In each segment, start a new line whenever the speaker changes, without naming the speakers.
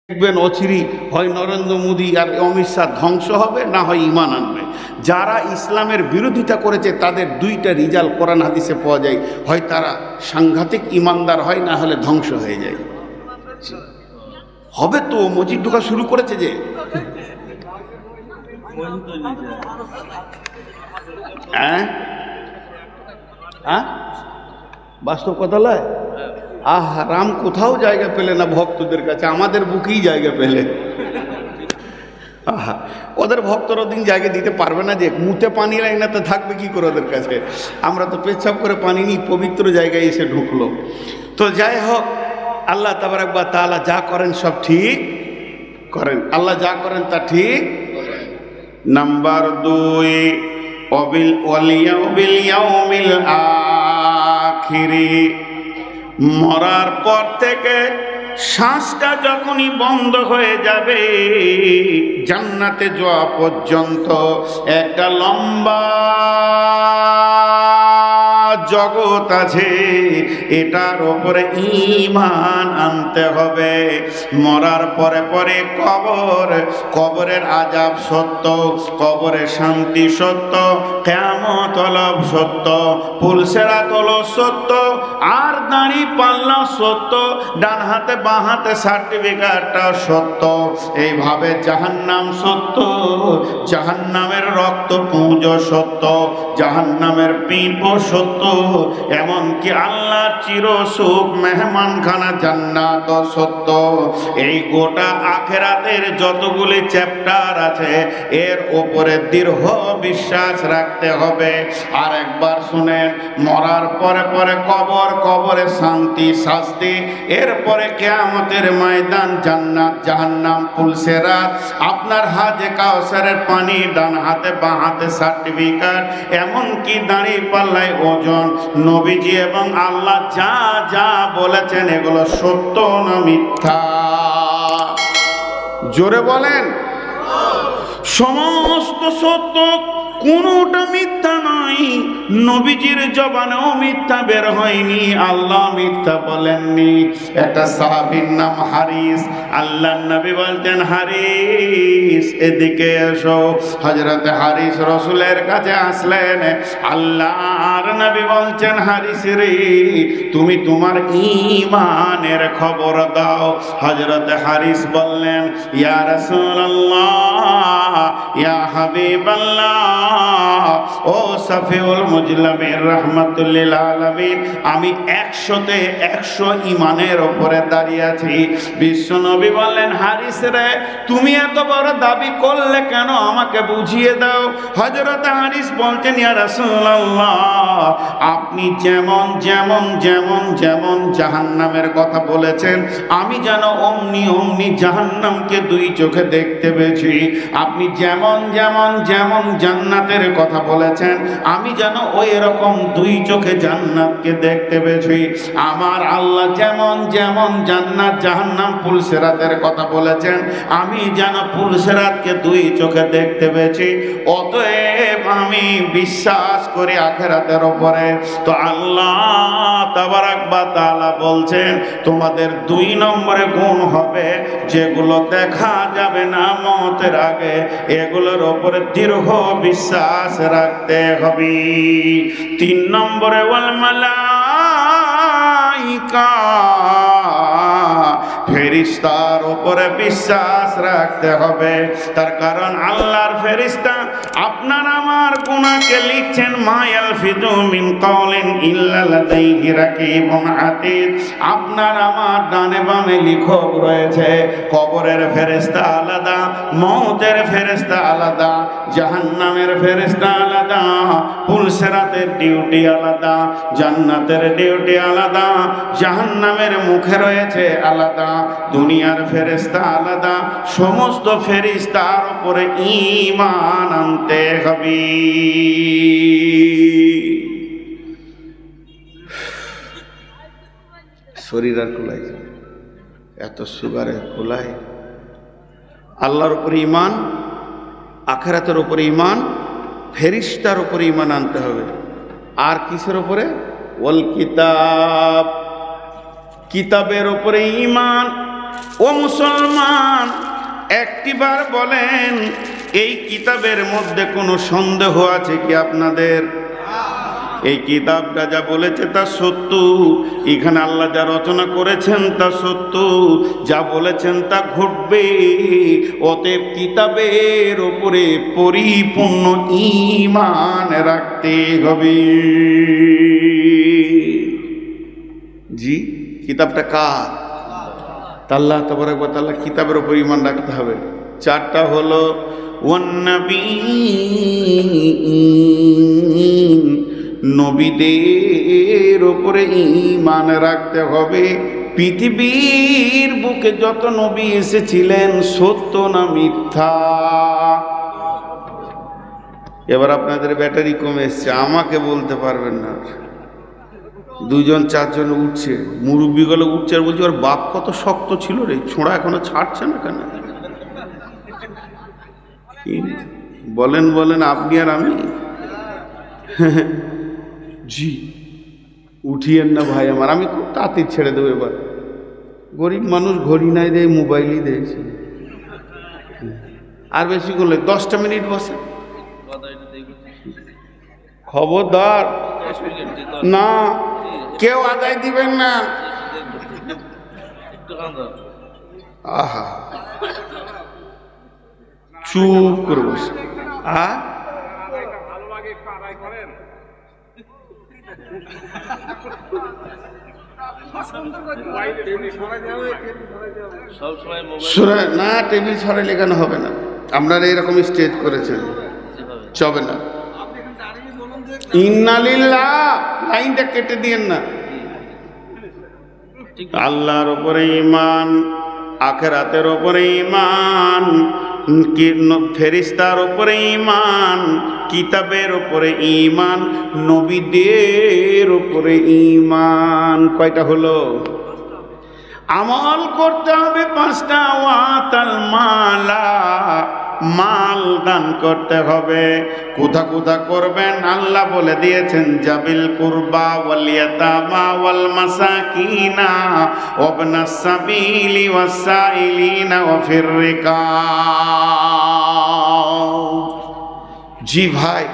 দেখবেন অচিরি হয় নরেন্দ্র মোদী আর অমিত শাহ ধ্বংস হবে, না হয় ঈমান আনবে। যারা ইসলামের বিরোধিতা করেছে তাদের দুইটা রিজাল্ট কোরআন হাদিসে পাওয়া যায়, হয় তারা সাংঘাতিক ঈমানদার হয়, না হলে ধ্বংস হয়ে যায়। হবে তো, মসজিদ ঢোকা শুরু করেছে যে। হ্যাঁ হ্যাঁ, বাস্তব কথা নয়। রাম কোথাও জায়গা পেলে না ভক্তদের কাছে, আমাদের বুকেই জায়গা পেলে। ওদের ভক্তরা দিন জায়গা দিতে পারবে না, যে মুতে পানি লাইনাতে থাকবে কি করে ওদের কাছে। আমরা তো পেচ্ছাপ করে পানি নিই, পবিত্র জায়গায় এসে ঢুকলো। তো যাই হোক, আল্লাহ তাবারাক ওয়া তাআলা যা করেন সব ঠিক করেন। আল্লাহ যা করেন তা ঠিক। নাম্বার 2, ওয়াল ইয়াউমিল আখিরি, মরার পর থেকে শ্বাসটা যখনই বন্ধ হয়ে যাবে, জান্নাতে যাওয়া পর্যন্ত একটা লম্বা জগৎ আছে, এটার ওপরে ঈমান আনতে হবে। মরার পরে পরে কবরের আযাব সত্য, কবরের শান্তি সত্য, কিয়ামত হলো সত্য, পুলসিরাত হলো সত্য, আর দাড়ি পাল্লা সত্য, ডান হাতে বাঁ হাতে সার্টিফিকেটটা সত্য। এইভাবে জাহান্নাম সত্য, জাহান্নামের রক্ত পুঁজ সত্য, জাহান্নামের পিঁপো সত্য, এমনকি আল্লাহর চির সুখ মেহমানখানা জান্নাত সত্য। এই গোটা আখিরাতের যতগুলি চ্যাপ্টার আছে, এর উপরে দৃঢ় বিশ্বাস রাখতে হবে। আর একবার শুনেন, মরার পরে পরে কবরে শান্তি শাস্তি, এরপরে কিয়ামতের ময়দান, জান্নাত জাহান্নাম, পুলসিরাত, আপনার হাতে কাউসারের পানি, ডান হাতে বাঁ হাতে সার্টিফিকেট, এমনকি দাঁড়ি পাল্লায় ওজন। নবীজি এবং আল্লাহ যা যা বলেছেন এগুলো সত্য না মিথ্যা? জোরে বলেন। সমস্ত সত্য, কোনটা মিথ্যা নয়। নবীজির জবানেও মিথ্যা বের হয়নি, আল্লাহ মিথ্যা বলেননি। একটা সাহাবীর নাম হারিস, আল্লাহর নবী বলতেন, হারিস এদিকে এসো। হযরত হারিস রাসূলের কাছে আসলেন। আল্লাহর নবী বলছেন, হারিস রে, তুমি তোমার ঈমানের খবর দাও। হযরত হারিস বললেন, ইয়া রাসূলুল্লাহ, ইয়া হাবিবাল্লাহ, ও সাফিউল মুজলামিন রাহমাতুল লিল আলামিন, আমি 100তে 100 ঈমানের উপরে দাঁড়িয়ে আছি। বিশ্বনবী বললেন, হারিস রে, তুমি এত বড় দাবি করলে কেন, আমাকে বুঝিয়ে দাও। হযরত হারিস বলছেন, ইয়া রাসূলুল্লাহ, আপনি যেমন যেমন যেমন যেমন জাহান্নামের কথা বলেছেন, আমি যেন অমনি অমনি জাহান্নামকে 2 চোখে দেখতে পেয়েছি। আপনি যেমন যেমন যেমন জান্নাতের কথা বলেছেন, আমি যেন ওই রকম 2 চোখে জান্নাতকে দেখতে পেয়েছি। আমার আল্লাহ যেমন যেমন জান্নাত জাহান্নাম পুলসিরাতের কথা বলেছেন, আমি যেন পুলসিরাতকে 2 চোখে দেখতে পেয়েছি। অতএব আমি বিশ্বাস করি আখিরাতের উপরে। তো আল্লাহ তাবারাক ওয়া তাআলা বলছেন, তোমাদের 2 নম্বরে গুণ হবে, যেগুলো দেখা যাবে না মওতের আগে, এগুলোর উপরে দৃঢ় বিশ্বাস রাখতে হবে। 3 নম্বরে, ওয়াল মালাইকা, ফেরেশতার উপরে বিশ্বাস রাখতে হবে। তার কারণ আল্লাহর ফেরেশতা আপনার আমার গুনাহকে লিখছেন। মা ইয়ালফিযু মিন কাওলিন ইল্লা লাদাইহি রাকিবুন আতীদ, আপনার আমার ডানে বামে লিখক রয়েছে। কবরের ফেরেশতা আলাদা, মওতের ফেরেশতা আলাদা, জাহান্নামের ফেরেশতা আলাদা, পুলসিরাতের ডিউটি আলাদা, জান্নাতের ডিউটি আলাদা, জাহান্নামের মুখে রয়েছে আলাদা, দুনিয়ার ফেরেশতা আলাদা। সমস্ত ফেরেশতার উপরে ঈমান আনতে হবে। শরীর আর কুলাই, এত সুগারের কুলাই। আল্লাহর উপরে ঈমান, আখিরাতের উপরে ঈমান, ফেরেশতার উপরে ঈমান আনতে হবে। আর কিসের উপরে? ওয়াল কিতাব, কিতাবের উপরে ঈমান, ও মুসলমান, একটিবার বলেন এই কিতাবের মধ্যে কোনো সন্দেহ আছে কি আপনাদের? এই কিতাবটা যা বলেছে তা সত্য, এখানে আল্লাহ যা রচনা করেছেন তা সত্য, যা বলেছেন তা ঘটবে। অতএব কিতাবের উপরে পরিপূর্ণ ঈমান রাখতে হবে। জি, কিতাবটা কার? আল্লাহ তাবারক ওয়া তাআলা, কিতাবের উপর ঈমান রাখতে হবে। চারটা হলো ওয়ান্নাবিয়্যিন, নবীদের উপরে ঈমান রাখতে হবে। পৃথিবীর বুকে যত নবী এসেছিলেন সত্য না মিথ্যা? এবার আপনাদের ব্যাটারি কমে এসছে, আমাকে বলতে পারবেন না। দুজন চারজন উঠছে, মুরব্বীগুলো উঠছে আর বলছে ওর বাপ কত শক্ত ছিল রে, ছোঁড়া এখনো ছাড়ছে না কেন? বলেন বলেন, আপনি আর আমি? জি, উঠিয়েন না ভাই আমার, আমি খুব তাড়াতাড়ি ছেড়ে দেবো। এবার গরিব মানুষ, ঘড়ি নাই দেয়, মোবাইলই দিয়েছে। আর বেশি করলে 10টা মিনিট বসে, খবরদার না, কেউ আদায় দিবেন না। আহা, চুপ করে বসে। না, টেবিল ছড়ে লেখানো হবে না। আপনারা এরকম স্টেজ করেছেন, চবে না। ইন্নালিল্লাহ, লাইনটা কেটে দিয়েন না। আল্লাহর উপরে ঈমান, আখিরাতের উপরে ঈমান, ফেরেশতার উপরে ঈমান, কিতাবের উপরে ঈমান, নবীদের উপরে ঈমান। কয়টা হলো? আমল করতে হবে 5টা। ওয়াতাল মালা, মাল দান করতে হবে। কোথা কোথা করবেন আল্লাহ বলে দিয়েছেন, জাবিল কুরবা ওয়াল ইয়াতামা ওয়াল মাসাকিনা ওয়াবনাস সাবিলি ওয়াস সাইলিনা ওয়া ফির রিকাব। জি ভাই,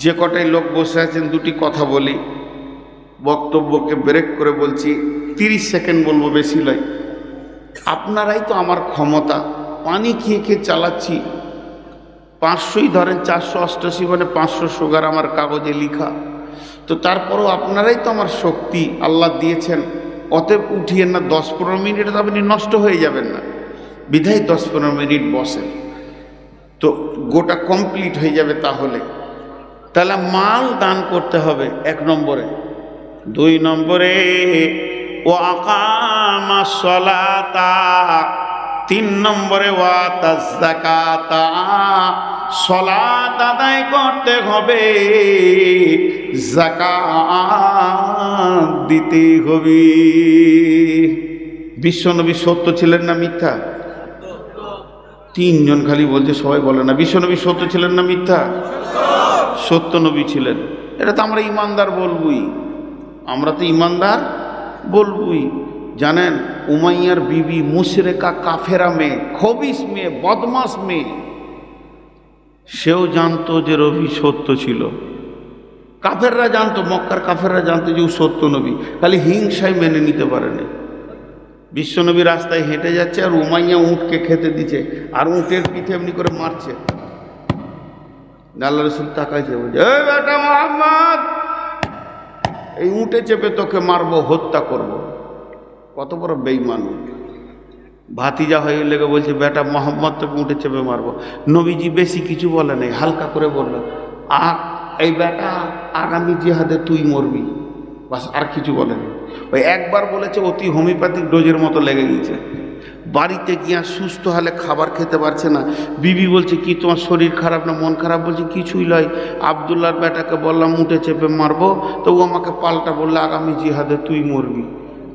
যে কটাই লোক বসে আছেন, দুটি কথা বলি, বক্তব্যকে ব্রেক করে বলছি। 30 সেকেন্ড বলবো, বেশি নয়। আপনারাই তো আমার ক্ষমতা, পানি খেয়ে খেয়ে চালাচ্ছি। 500ই ধরেন, 488 মানে 500 সুগার আমার কাগজে লিখা। তো তারপরও আপনারাই তো আমার শক্তি আল্লাহ দিয়েছেন। অতএব উঠিয়েন না। 10-15 মিনিট তো আপনি নষ্ট হয়ে যাবেন না, বিধায় 10-15 মিনিট বসেন, তো গোটা কমপ্লিট হয়ে যাবে। তাহলে মাল দান করতে হবে 1 নম্বরে। 2 নম্বরে ও আকামাস সালাতা। 3 নম্বরে ওয়াতাজ যাকাতা, সালাত আদায় করতে হবে, যাকাত দিতে হবে। বিশ্বনবী সত্য ছিলেন না মিথ্যা? 3 জন খালি বলছে, সবাই বলে না। বিশ্বনবী সত্য ছিলেন না মিথ্যা? সত্য নবী ছিলেন। এটা তো আমরা ইমানদার বলবই, আমরা তো ইমানদার বলবই। জানেন, উমাইয়ার বিবি মুশরিকা কাফেরা মেয়ে, খবিস মেয়ে, বদমাস মেয়ে, সেও জানতো যে নবী সত্য ছিল। কাফেররা জানতো, মক্কার কাফেররা জানতো যে ও সত্য নবী, খালি হিংসায় মেনে নিতে পারেনি। বিশ্বনবী রাস্তায় হেঁটে যাচ্ছে আর উমাইয়া উঁটকে খেতে দিচ্ছে, আর উঁটের পিঠে এমনি করে মারছে। আল্লাহ রাসূল তাকাইছে, বলছে, এই বেটা মুহাম্মদ, এই উঁটে চেপে তোকে মারবো, হত্যা করব। কত বড় বেঈমান! ভাতিজা হয়ে লেগে বলছে, বেটা মোহাম্মদ তোকে উঁটে চেপে মারবো। নবীজি বেশি কিছু বলে নাই, হালকা করে বলল, এই বেটা আগামী জিহাদে তুই মরবি, বাস, আর কিছু বলেনি। ওই একবার বলেছে, অতি হোমিওপ্যাথিক ডোজের মতো লেগে গেছে। বাড়িতে গিয়া সুস্থ হলে খাবার খেতে পারছে না। বিবি বলছে, কি তোমার শরীর খারাপ না মন খারাপ? বলছে, কিছুই নয়, আবদুল্লাহর বেটাকে বললাম উঠে চেপে মারবো, তো ও আমাকে পাল্টা বললে আগামী জিহাদে তুই মরবি।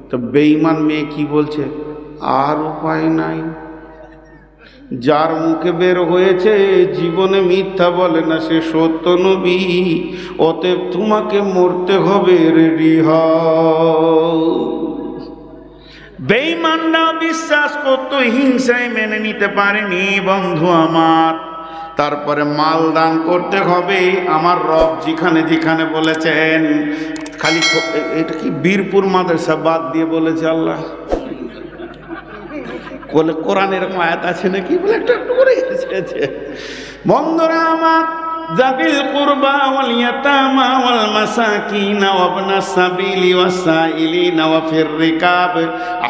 তো বেঈমান মেয়ে কি বলছে, আর উপায় নাই, যার মুখে বের হয়েছে জীবনে মিথ্যা বলে না, সে সত্য নবী, অতএব তোমাকে মরতে হবে, রেডি হও। বেঈমানরা বিশ্বাস করতো, হিংসায় মেনে নিতে পারেনি বন্ধু আমার। তারপরে মাল দান করতে হবে আমার রব যেখানে যেখানে বলেছেন। খালি এটা কি বীরপুর মাদ্রাসা বাদ দিয়ে বলেছে আল্লাহ? বলে কোরআন এরকম আয়াত আছে নাকি? বলে একটু একটু করে এসেছে। বন্ধুরা আমার, যাবিল কুরবা ওয়াল ইয়াতামা ওয়াল মাসাকিন ওয়া ইবনাস সাবিলি ওয়াস সাইলিনা ওয়া ফির রিকাব,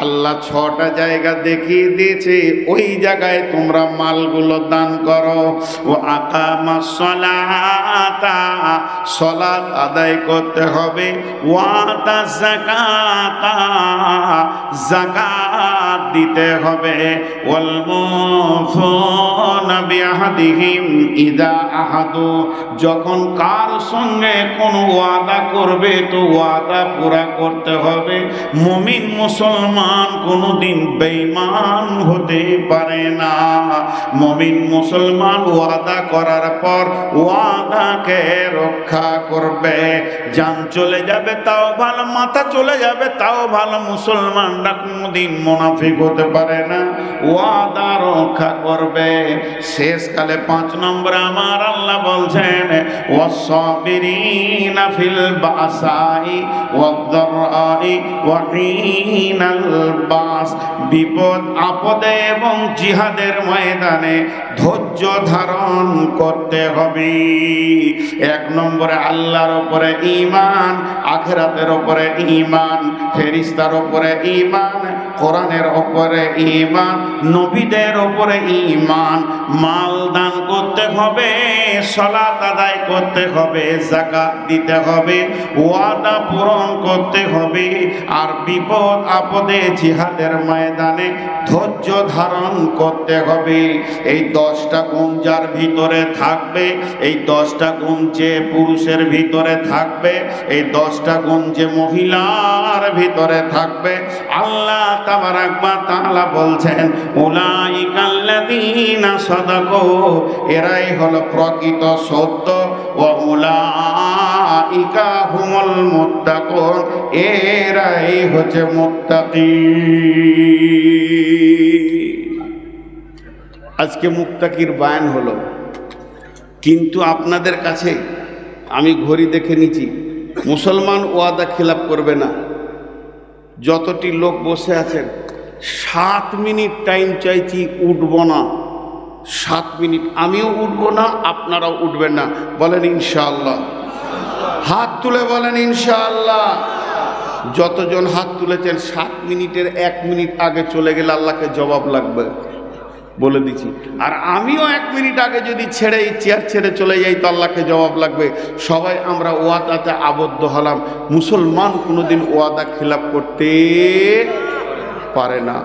আল্লাহ 6টা জায়গা দেখিয়ে দিয়েছে, ওই জায়গায় তোমরা মালগুলো দান করো। ওয়া আকামাস সালাতা, সালাত আদায় করতে হবে। ওয়া আতাজ যাকাতা, যাকাত দিতে হবে। ওয়াল মুফুনা বিআহদিহিম ইযা আহাদু, যখন কার সঙ্গে কোন ওয়াদা করবে তো ওয়াদা পুরা করতে হবে। মুমিন মুসলমান কোনদিন বেঈমান হতে পারে না। মুমিন মুসলমান ওয়াদা করার পর ওয়াদাকে রক্ষা করবে। জান চলে যাবে তাও ভালো, মাথা চলে যাবে তাও ভালো, মুসলমানরা কোনদিন মুনাফিক হতে পারে না, ওয়াদা রক্ষা করবে। শেষকালে 5 নম্বরে আমার আল্লাহ বলছেন ওয়াসসাবিরিনা ফিল বাসাই ওয়াদ-দারআই ওয়া হিনাল বাস, বিপদ আপদে এবং জিহাদের ময়দানে ধৈর্য ধারণ করতে হবে। 1 নম্বরে আল্লাহর উপরে ঈমান, আখিরাতের উপরে ঈমান, ফেরেশতার উপরে ঈমান, কোরআনের উপরে ঈমান, নবীদের উপরে ঈমান। মাল দান করতে হবে, সালাত আদায় করতে হবে, যাকাত দিতে হবে, ওয়াদা পূরণ করতে হবে, আর বিপদ আপদে জিহাদের ময়দানে ধৈর্য ধারণ করতে হবে। এই 10টা গুণ যার ভিতরে থাকবে, এই 10টা গুণ যে পুরুষের ভিতরে থাকবে, এই 10টা গুণ যে মহিলার ভিতরে থাকবে, আল্লাহ তাবারাক ওয়া তাআলা বলছেন উলাইকাল্লাযীনা সাদাকু, এরাই হলো প্রকৃত সত্য। ওয়া উলাইকা হুমুল মুত্তাকুন, এরাই হচ্ছে মুত্তাকি। আজকে মুত্তাকির বায়ান হলো, কিন্তু আপনাদের কাছে আমি ঘড়ি দেখে নিচ্ছি, মুসলমান ওয়াদা খিলাফ করবে না। যতটি লোক বসে আছেন 7 মিনিট টাইম চাইছি, উঠব না 7 মিনিট, আমিও উঠব না, আপনারাও উঠবেন না। বলেন ইনশাআল্লাহ। হাত তুলে বলেন ইনশাআল্লাহ। যতজন হাত তুলেছেন 7 মিনিটের 1 মিনিট আগে চলে গেলে আল্লাহকে জবাব লাগবে, বলে দিচ্ছি। আর আমিও 1 মিনিট আগে যদি ছেড়ে চেয়ার ছেড়ে চলে যাই তো আল্লাহকে জবাব লাগবে। সবাই আমরা ওয়াদাতে আবদ্ধ হলাম, মুসলমান কোনোদিন ওয়াদা খিলাফ করতে পারে না।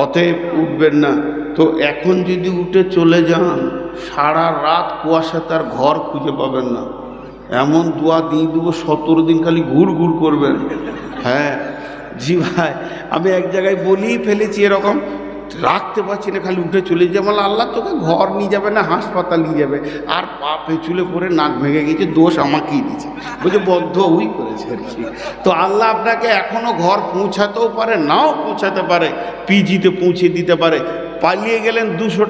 অতএব উঠবেন না। তো এখন যদি উঠে চলে যান, সারা রাত কুয়াশা, তার ঘর খুঁজে পাবেন না। এমন দোয়া দিয়ে দেবো 17 দিন খালি ঘুর ঘুর করবেন। হ্যাঁ জি ভাই, আমি এক জায়গায় বলেই ফেলেছি এরকম, রাখতে পারছি না, খালি উঠে চলে যাবে। আল্লাহ তোকে ঘর নিয়ে যাবে না, হাসপাতাল নিয়ে যাবে। আর পা পেছুলে পরে নাক ভেঙে গেছে, দোষ আমাকেই দিয়েছে, বলছে বদ্ধ ওই করেছে আর কি। তো আল্লাহ আপনাকে এখনো ঘর পৌঁছাতেও পারে, নাও পৌঁছাতে পারে, পিজিতে পৌঁছে দিতে পারে। পালিয়ে গেলেন 200